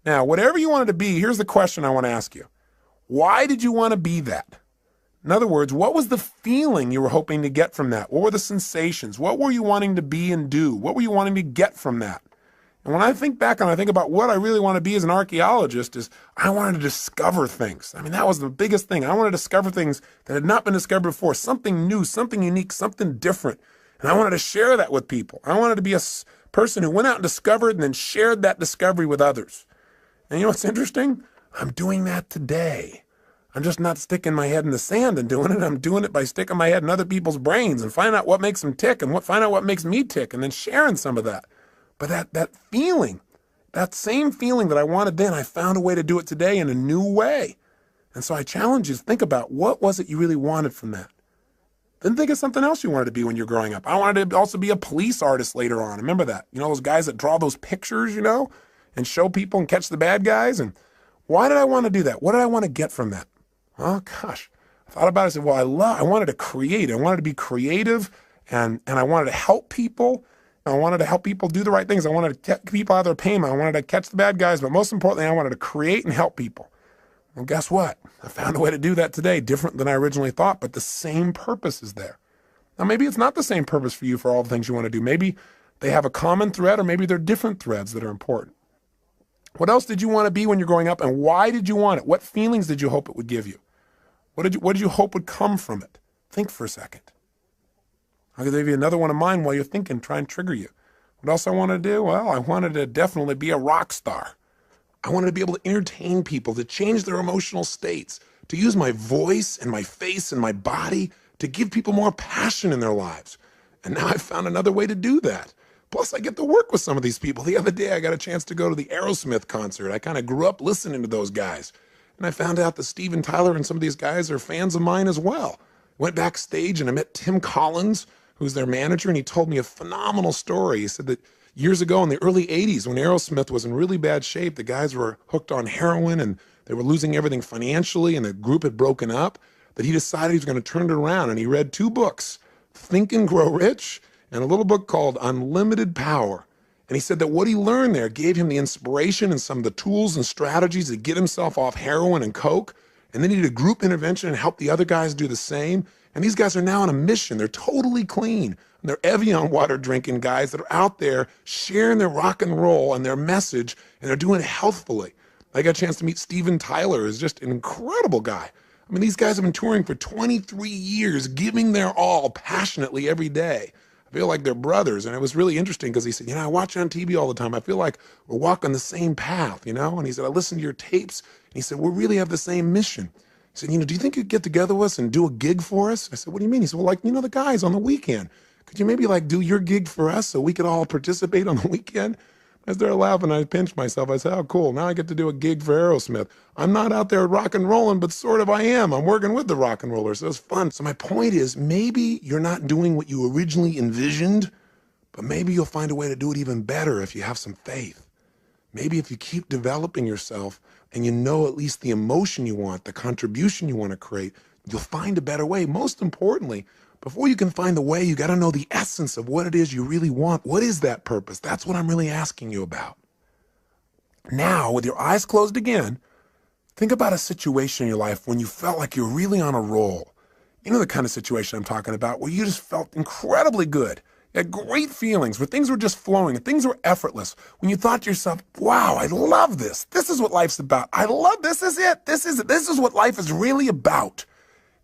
Now, whatever you wanted to be, here's the question I want to ask you. Why did you want to be that? In other words, what was the feeling you were hoping to get from that? What were the sensations? What were you wanting to be and do? What were you wanting to get from that? And when I think back and I think about what I really want to be as an archaeologist is I wanted to discover things. I mean, that was the biggest thing. I wanted to discover things that had not been discovered before, something new, something unique, something different. And I wanted to share that with people. I wanted to be a person who went out and discovered and then shared that discovery with others. And you know what's interesting? I'm doing that today. I'm just not sticking my head in the sand and doing it. I'm doing it by sticking my head in other people's brains and finding out what makes them tick and find out what makes me tick and then sharing some of that. But that feeling, that same feeling that I wanted then, I found a way to do it today in a new way. And so I challenge you to think about what was it you really wanted from that. Then think of something else you wanted to be when you're growing up. I wanted to also be a police artist later on. Remember that? You know, those guys that draw those pictures, you know, and show people and catch the bad guys. And why did I want to do that? What did I want to get from that? Oh, gosh. I thought about it. I said, well, I wanted to create. I wanted to be creative, and I wanted to help people. I wanted to help people do the right things. I wanted to get people out of their pain. I wanted to catch the bad guys. But most importantly, I wanted to create and help people. Well, guess what? I found a way to do that today, different than I originally thought, but the same purpose is there. Now, maybe it's not the same purpose for you for all the things you want to do. Maybe they have a common thread, or maybe they're different threads that are important. What else did you want to be when you're growing up, and why did you want it? What feelings did you hope it would give you? What did you hope would come from it? Think for a second. I'll give you another one of mine while you're thinking, try and trigger you. What else I wanted to do? Well, I wanted to definitely be a rock star. I wanted to be able to entertain people, to change their emotional states, to use my voice and my face and my body to give people more passion in their lives. And now I've found another way to do that. Plus, I get to work with some of these people. The other day, I got a chance to go to the Aerosmith concert. I kind of grew up listening to those guys. And I found out that Steven Tyler and some of these guys are fans of mine as well. Went backstage and I met Tim Collins, who's their manager, and he told me a phenomenal story. He said that years ago in the early 80s, when Aerosmith was in really bad shape, the guys were hooked on heroin and they were losing everything financially and the group had broken up, that he decided he was going to turn it around. And he read 2 books, Think and Grow Rich, and a little book called Unlimited Power. And he said that what he learned there gave him the inspiration and some of the tools and strategies to get himself off heroin and coke. And then he did a group intervention and helped the other guys do the same. And these guys are now on a mission. They're totally clean. And they're Evian water drinking guys that are out there sharing their rock and roll and their message, and they're doing it healthfully. I got a chance to meet Steven Tyler, who's just an incredible guy. I mean, these guys have been touring for 23 years, giving their all passionately every day. I feel like they're brothers. And it was really interesting because he said, I watch you on TV all the time. I feel like we're walking the same path, And he said, I listen to your tapes. And he said, we really have the same mission. He said, do you think you'd get together with us and do a gig for us? I said, what do you mean? He said, well, the guys on the weekend. Could you maybe do your gig for us so we could all participate on the weekend? I started laughing. I pinched myself. I said, oh, cool. Now I get to do a gig for Aerosmith. I'm not out there rock and rolling, but sort of I am. I'm working with the rock and rollers. So it's fun. So my point is, maybe you're not doing what you originally envisioned, but maybe you'll find a way to do it even better if you have some faith. Maybe if you keep developing yourself and you know at least the emotion you want, the contribution you want to create, you'll find a better way. Most importantly, before you can find the way, you got to know the essence of what it is you really want. What is that purpose? That's what I'm really asking you about. Now, with your eyes closed again, think about a situation in your life when you felt like you're really on a roll. You know the kind of situation I'm talking about, where you just felt incredibly good. You had great feelings, where things were just flowing and things were effortless. When you thought to yourself, wow, I love this. This is what life's about. I love this. Is it. This is it. This is what life is really about.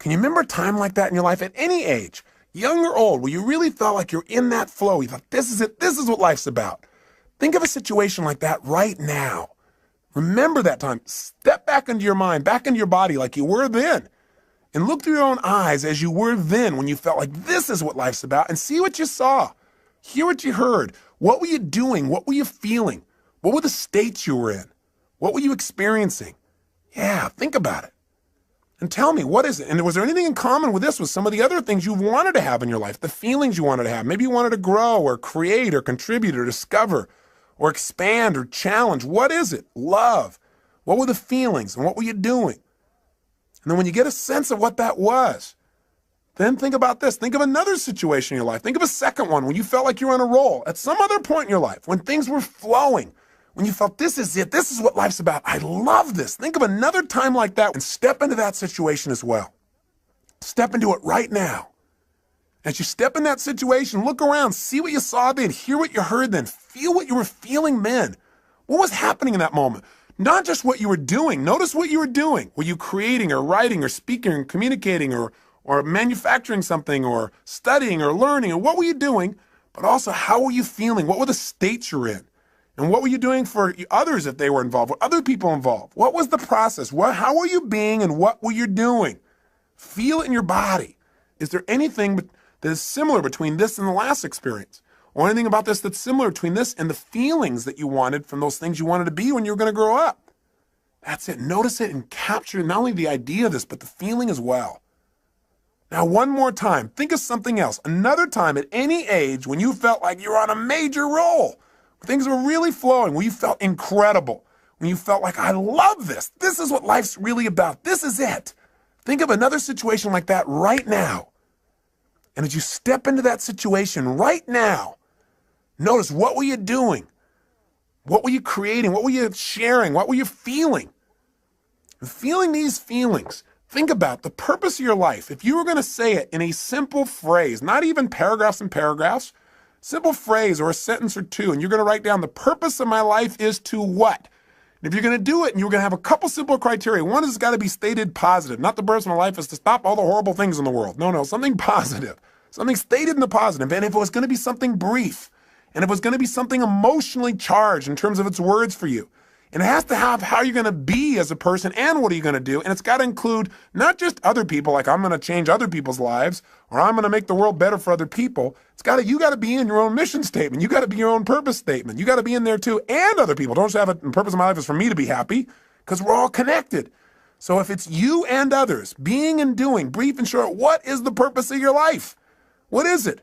Can you remember a time like that in your life at any age, young or old, where you really felt like you're in that flow? You thought, this is it. This is what life's about. Think of a situation like that right now. Remember that time. Step back into your mind, back into your body like you were then. And look through your own eyes as you were then when you felt like this is what life's about, and see what you saw. Hear what you heard. What were you doing? What were you feeling? What were the states you were in? What were you experiencing? Yeah, think about it. And tell me, what is it? And was there anything in common with this, with some of the other things you wanted to have in your life, the feelings you wanted to have? Maybe you wanted to grow or create or contribute or discover or expand or challenge. What is it? Love. What were the feelings and what were you doing? And then when you get a sense of what that was, then think about this. Think of another situation in your life. Think of a second one when you felt like you were on a roll at some other point in your life, when things were flowing, When you felt this is it, this is what life's about. I love this. Think of another time like that and step into that situation as well. Step into it right now. As you step in that situation, look around, see what you saw then, hear what you heard then, feel what you were feeling then. What was happening in that moment? Not just what you were doing. Notice what you were doing. Were you creating or writing or speaking or communicating or manufacturing something or studying or learning? Or what were you doing? But also, how were you feeling? What were the states you're in? And what were you doing for others if they were involved? Were other people involved? What was the process? How were you being and what were you doing? Feel it in your body. Is there anything that is similar between this and the last experience? Or anything about this that's similar between this and the feelings that you wanted from those things you wanted to be when you were going to grow up? That's it. Notice it and capture not only the idea of this, but the feeling as well. Now, one more time, think of something else. Another time at any age when you felt like you were on a major roll. Things were really flowing, when you felt incredible, when you felt like, I love this. This is what life's really about. This is it. Think of another situation like that right now. And as you step into that situation right now, notice, what were you doing? What were you creating? What were you sharing? What were you feeling? And feeling these feelings, think about the purpose of your life. If you were going to say it in a simple phrase, not even paragraphs and paragraphs, simple phrase or a sentence or two, and you're going to write down the purpose of my life is to what? And if you're going to do it and you're going to have a couple simple criteria, one has got to be stated positive. Not the purpose of my life is to stop all the horrible things in the world. No, something positive. Something stated in the positive. And if it was going to be something brief, and if it was going to be something emotionally charged in terms of its words for you, and it has to have how you're going to be as a person and what are you going to do. And it's got to include not just other people, like I'm going to change other people's lives or I'm going to make the world better for other people. You got to be in your own mission statement. You got to be your own purpose statement. You got to be in there too, and other people. Don't just have it, the purpose of my life is for me to be happy, because we're all connected. So if it's you and others, being and doing, brief and short, what is the purpose of your life? What is it?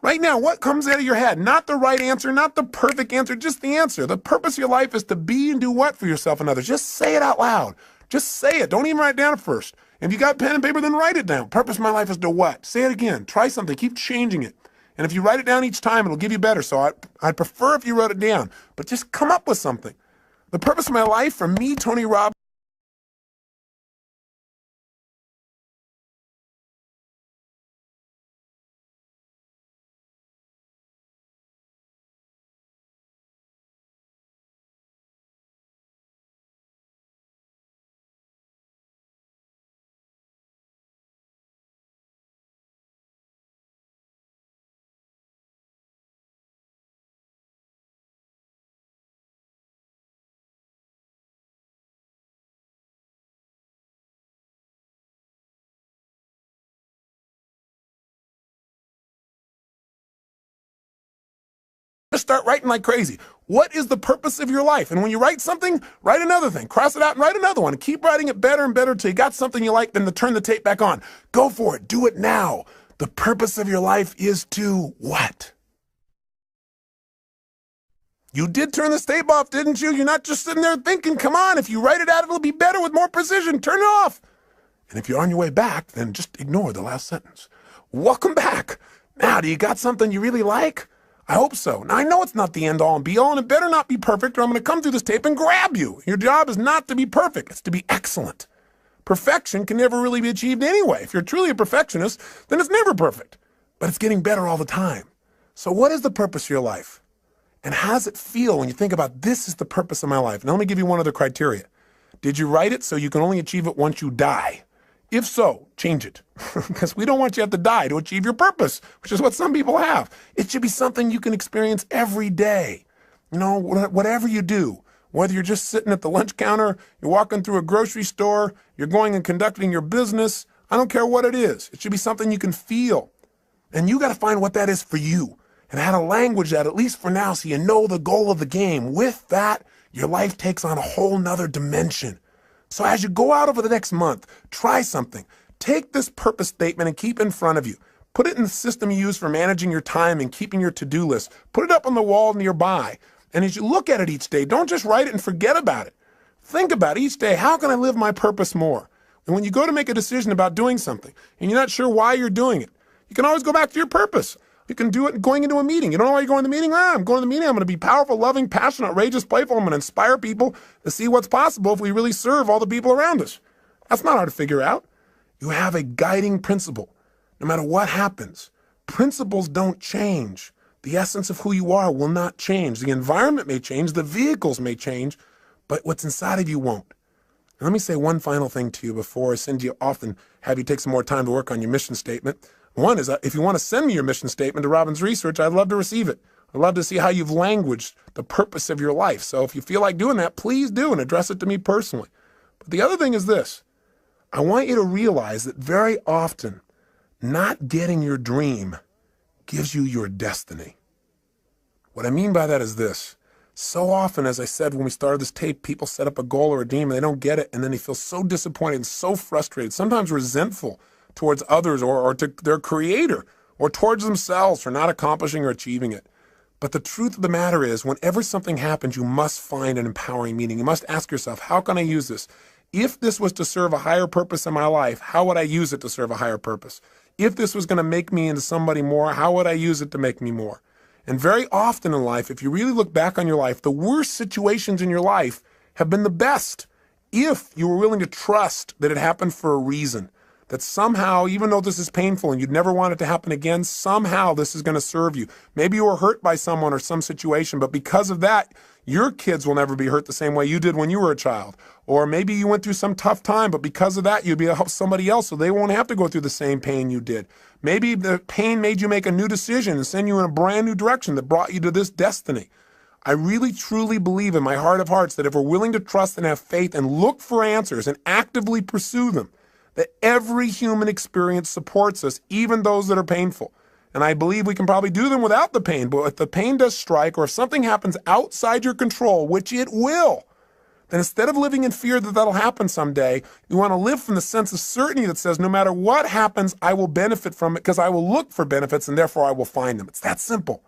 Right now, what comes out of your head? Not the right answer, not the perfect answer, just the answer. The purpose of your life is to be and do what for yourself and others? Just say it out loud. Just say it. Don't even write it down first. If you got pen and paper, then write it down. Purpose of my life is to what? Say it again. Try something. Keep changing it. And if you write it down each time, it'll give you better. So I'd prefer if you wrote it down. But just come up with something. The purpose of my life, for me, Tony Robbins, just start writing like crazy. What is the purpose of your life? And when you write something, write another thing. Cross it out and write another one. And keep writing it better and better until you got something you like, then to turn the tape back on. Go for it. Do it now. The purpose of your life is to what? You did turn the tape off, didn't you? You're not just sitting there thinking, come on, if you write it out, it'll be better with more precision. Turn it off. And if you're on your way back, then just ignore the last sentence. Welcome back. Now, do you got something you really like? I hope so. Now, I know it's not the end all and be all, and it better not be perfect, or I'm going to come through this tape and grab you. Your job is not to be perfect. It's to be excellent. Perfection can never really be achieved anyway. If you're truly a perfectionist, then it's never perfect. But it's getting better all the time. So what is the purpose of your life? And how does it feel when you think about this is the purpose of my life? Now, let me give you one other criteria. Did you write it so you can only achieve it once you die? If so, change it. Because we don't want you to have to die to achieve your purpose, which is what some people have. It should be something you can experience every day. You know, whatever you do, whether you're just sitting at the lunch counter, you're walking through a grocery store, you're going and conducting your business, I don't care what it is. It should be something you can feel. And you got to find what that is for you and how to language that, at least for now, so you know the goal of the game. With that, your life takes on a whole nother dimension. So as you go out over the next month, try something. Take this purpose statement and keep it in front of you. Put it in the system you use for managing your time and keeping your to-do list. Put it up on the wall nearby. And as you look at it each day, don't just write it and forget about it. Think about each day, how can I live my purpose more? And when you go to make a decision about doing something and you're not sure why you're doing it, you can always go back to your purpose. You can do it going into a meeting. You don't know why you're going to the meeting? I'm going to the meeting. I'm going to be powerful, loving, passionate, outrageous, playful. I'm going to inspire people to see what's possible if we really serve all the people around us. That's not hard to figure out. You have a guiding principle. No matter what happens, principles don't change. The essence of who you are will not change. The environment may change, the vehicles may change, but what's inside of you won't. And let me say one final thing to you before I send you off and have you take some more time to work on your mission statement. One is, if you want to send me your mission statement to Robbins Research, I'd love to receive it. I'd love to see how you've languaged the purpose of your life. So if you feel like doing that, please do and address it to me personally. But the other thing is this. I want you to realize that very often, not getting your dream gives you your destiny. What I mean by that is this. So often, as I said when we started this tape, people set up a goal or a dream and they don't get it, and then they feel so disappointed and so frustrated, sometimes resentful towards others or to their creator or towards themselves for not accomplishing or achieving it. But the truth of the matter is, whenever something happens, you must find an empowering meaning. You must ask yourself, how can I use this? If this was to serve a higher purpose in my life, how would I use it to serve a higher purpose? If this was going to make me into somebody more, how would I use it to make me more? And very often in life, if you really look back on your life, the worst situations in your life have been the best if you were willing to trust that it happened for a reason. That somehow, even though this is painful and you'd never want it to happen again, somehow this is going to serve you. Maybe you were hurt by someone or some situation, but because of that, your kids will never be hurt the same way you did when you were a child. Or maybe you went through some tough time, but because of that, you'd be able to help somebody else so they won't have to go through the same pain you did. Maybe the pain made you make a new decision and send you in a brand new direction that brought you to this destiny. I really, truly believe in my heart of hearts that if we're willing to trust and have faith and look for answers and actively pursue them, that every human experience supports us, even those that are painful. And I believe we can probably do them without the pain, but if the pain does strike or if something happens outside your control, which it will, then instead of living in fear that that'll happen someday, you want to live from the sense of certainty that says, no matter what happens, I will benefit from it because I will look for benefits and therefore I will find them. It's that simple.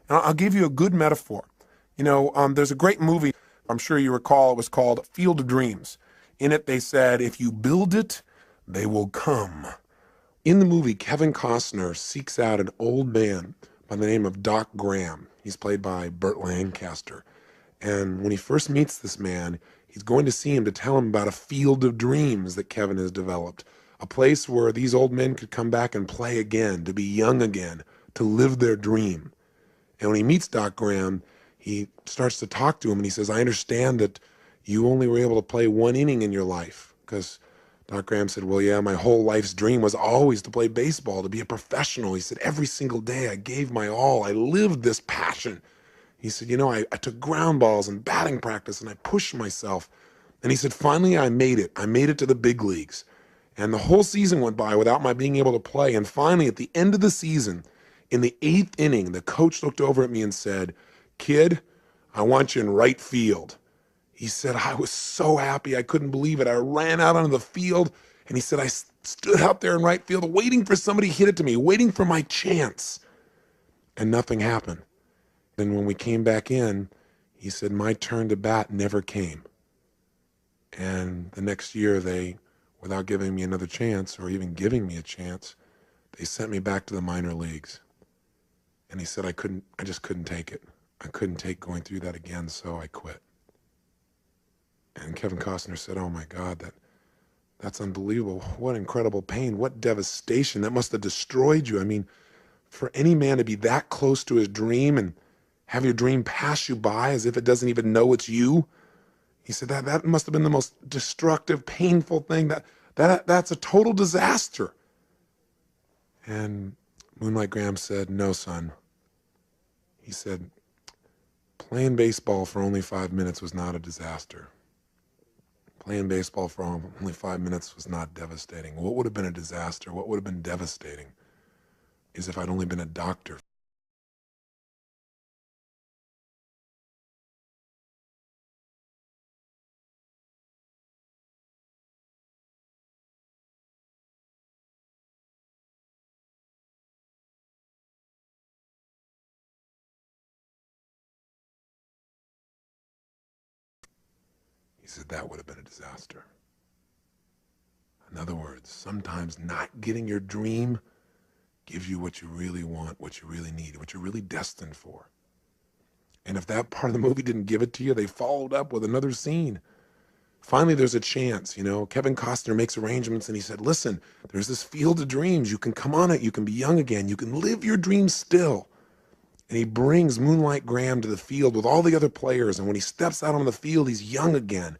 And I'll give you a good metaphor. There's a great movie, I'm sure you recall, it was called Field of Dreams. In it, they said, if you build it, they will come. In the movie, Kevin Costner seeks out an old man by the name of Doc Graham. He's played by Burt Lancaster. And when he first meets this man, he's going to see him to tell him about a field of dreams that Kevin has developed, a place where these old men could come back and play again, to be young again, to live their dream. And when he meets Doc Graham, he starts to talk to him and he says, I understand that you only were able to play one inning in your life, because Doc Graham said, well, yeah, my whole life's dream was always to play baseball, to be a professional. He said, every single day I gave my all. I lived this passion. He said, I took ground balls and batting practice and I pushed myself. And he said, finally, I made it. I made it to the big leagues. And the whole season went by without my being able to play. And finally, at the end of the season, in the 8th inning, the coach looked over at me and said, kid, I want you in right field. He said, I was so happy. I couldn't believe it. I ran out onto the field, and he said, I stood out there in right field waiting for somebody to hit it to me, waiting for my chance. And nothing happened. Then when we came back in, he said, my turn to bat never came. And the next year, they, without giving me another chance or even giving me a chance, they sent me back to the minor leagues. And he said, I just couldn't take it. I couldn't take going through that again, so I quit. And Kevin Costner said, oh my God, that's unbelievable. What incredible pain, what devastation. That must have destroyed you. I mean, for any man to be that close to his dream and have your dream pass you by as if it doesn't even know it's you. He said that must have been the most destructive, painful thing. That's a total disaster. And Moonlight Graham said, no, son. He said, playing baseball for only 5 minutes was not a disaster. Playing baseball for only 5 minutes was not devastating. What would have been a disaster, what would have been devastating, is if I'd only been a doctor. He said that would have been a disaster. In other words, sometimes not getting your dream gives you what you really want, what you really need, what you're really destined for. And if that part of the movie didn't give it to you, they followed up with another scene. Finally, there's a chance, Kevin Costner makes arrangements and he said, listen, there's this field of dreams. You can come on it. You can be young again. You can live your dreams still. And he brings Moonlight Graham to the field with all the other players. And when he steps out on the field, he's young again.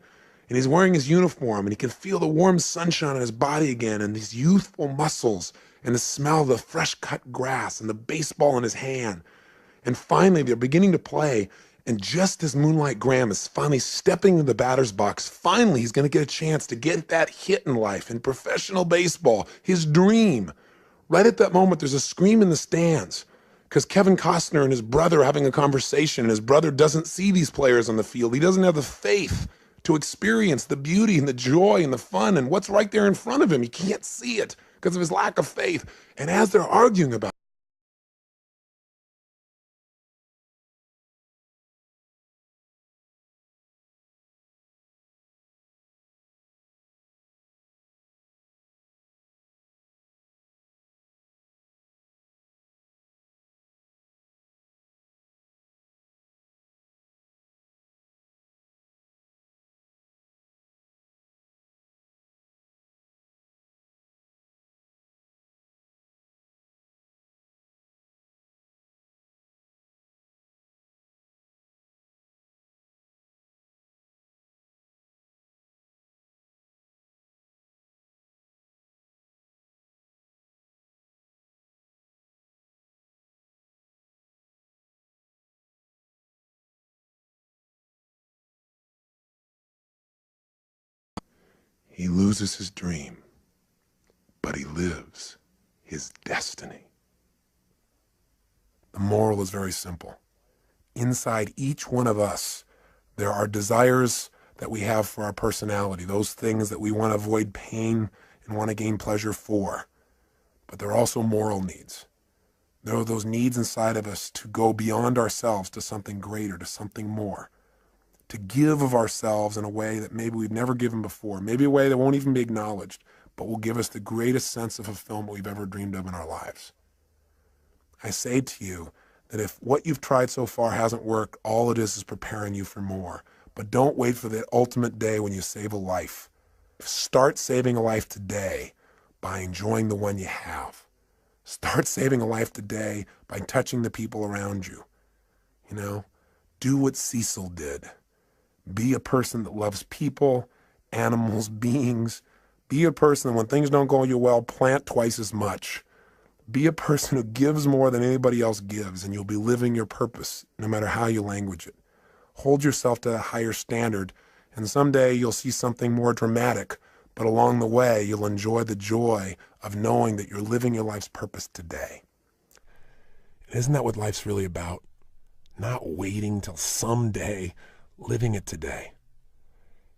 And he's wearing his uniform and he can feel the warm sunshine on his body again and these youthful muscles and the smell of the fresh cut grass and the baseball in his hand. And finally, they're beginning to play. And just as Moonlight Graham is finally stepping into the batter's box, finally he's going to get a chance to get that hit in life, in professional baseball, his dream. Right at that moment, there's a scream in the stands because Kevin Costner and his brother are having a conversation, and his brother doesn't see these players on the field. He doesn't have the faith to experience the beauty and the joy and the fun and what's right there in front of him. He can't see it because of his lack of faith. And as they're arguing about he loses his dream, but he lives his destiny. The moral is very simple. Inside each one of us, there are desires that we have for our personality, those things that we want to avoid pain and want to gain pleasure for. But there are also moral needs. There are those needs inside of us to go beyond ourselves to something greater, to something more. To give of ourselves in a way that maybe we've never given before, maybe a way that won't even be acknowledged, but will give us the greatest sense of fulfillment we've ever dreamed of in our lives. I say to you that if what you've tried so far hasn't worked, all it is preparing you for more. But don't wait for the ultimate day when you save a life. Start saving a life today by enjoying the one you have. Start saving a life today by touching the people around you. Do what Cecil did. Be a person that loves people, animals, beings. Be a person that when things don't go you well, plant twice as much. Be a person who gives more than anybody else gives, and you'll be living your purpose no matter how you language it. Hold yourself to a higher standard, and someday you'll see something more dramatic, but along the way, you'll enjoy the joy of knowing that you're living your life's purpose today. And isn't that what life's really about? Not waiting till someday, living it today.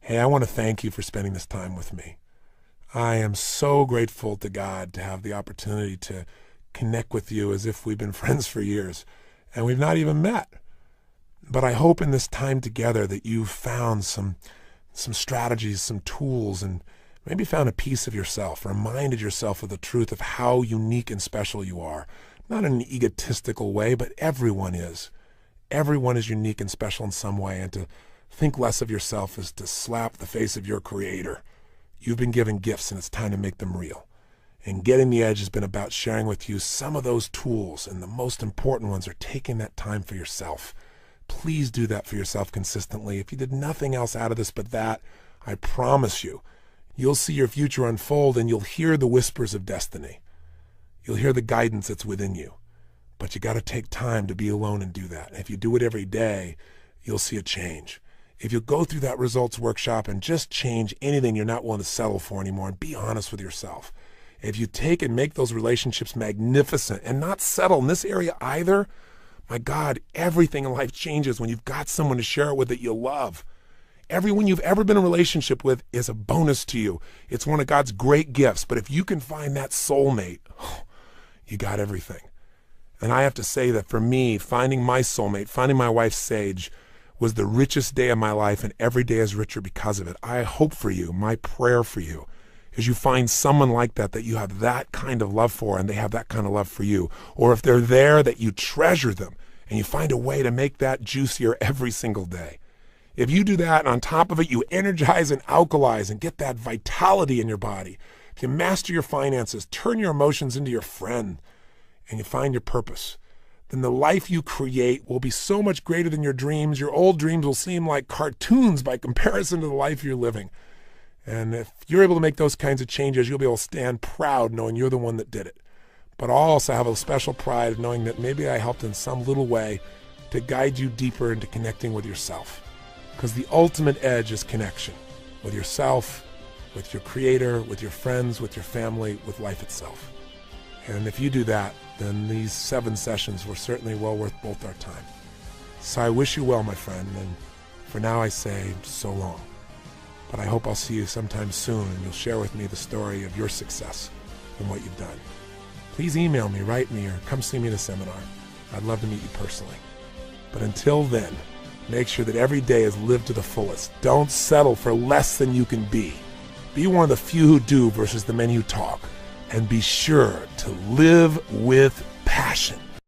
Hey, I want to thank you for spending this time with me. I am so grateful to God to have the opportunity to connect with you as if we've been friends for years, and we've not even met. But I hope in this time together that you've found some strategies, some tools, and maybe found a piece of yourself, reminded yourself of the truth of how unique and special you are. Not in an egotistical way, but everyone is. Everyone is unique and special in some way, and to think less of yourself is to slap the face of your Creator. You've been given gifts, and it's time to make them real. And Getting the Edge has been about sharing with you some of those tools, and the most important ones are taking that time for yourself. Please do that for yourself consistently. If you did nothing else out of this but that, I promise you, you'll see your future unfold, and you'll hear the whispers of destiny. You'll hear the guidance that's within you. But you got to take time to be alone and do that. And if you do it every day, you'll see a change. If you go through that results workshop and just change anything you're not willing to settle for anymore, and be honest with yourself. If you take and make those relationships magnificent and not settle in this area either, my God, everything in life changes when you've got someone to share it with that you love. Everyone you've ever been in a relationship with is a bonus to you. It's one of God's great gifts. But if you can find that soulmate, you got everything. And I have to say that for me, finding my soulmate, finding my wife Sage, was the richest day of my life, and every day is richer because of it. I hope for you, my prayer for you, is you find someone like that you have that kind of love for and they have that kind of love for you. Or if they're there, that you treasure them and you find a way to make that juicier every single day. If you do that, and on top of it, you energize and alkalize and get that vitality in your body, if you master your finances, turn your emotions into your friend, and you find your purpose, then the life you create will be so much greater than your dreams. Your old dreams will seem like cartoons by comparison to the life you're living. And if you're able to make those kinds of changes, you'll be able to stand proud knowing you're the one that did it. But I'll also have a special pride of knowing that maybe I helped in some little way to guide you deeper into connecting with yourself. Because the ultimate edge is connection with yourself, with your creator, with your friends, with your family, with life itself. And if you do that, then these 7 sessions were certainly well worth both our time. So I wish you well, my friend, and for now I say so long. But I hope I'll see you sometime soon and you'll share with me the story of your success and what you've done. Please email me, write me, or come see me in a seminar. I'd love to meet you personally. But until then, make sure that every day is lived to the fullest. Don't settle for less than you can be. Be one of the few who do versus the many who talk. And be sure to live with passion.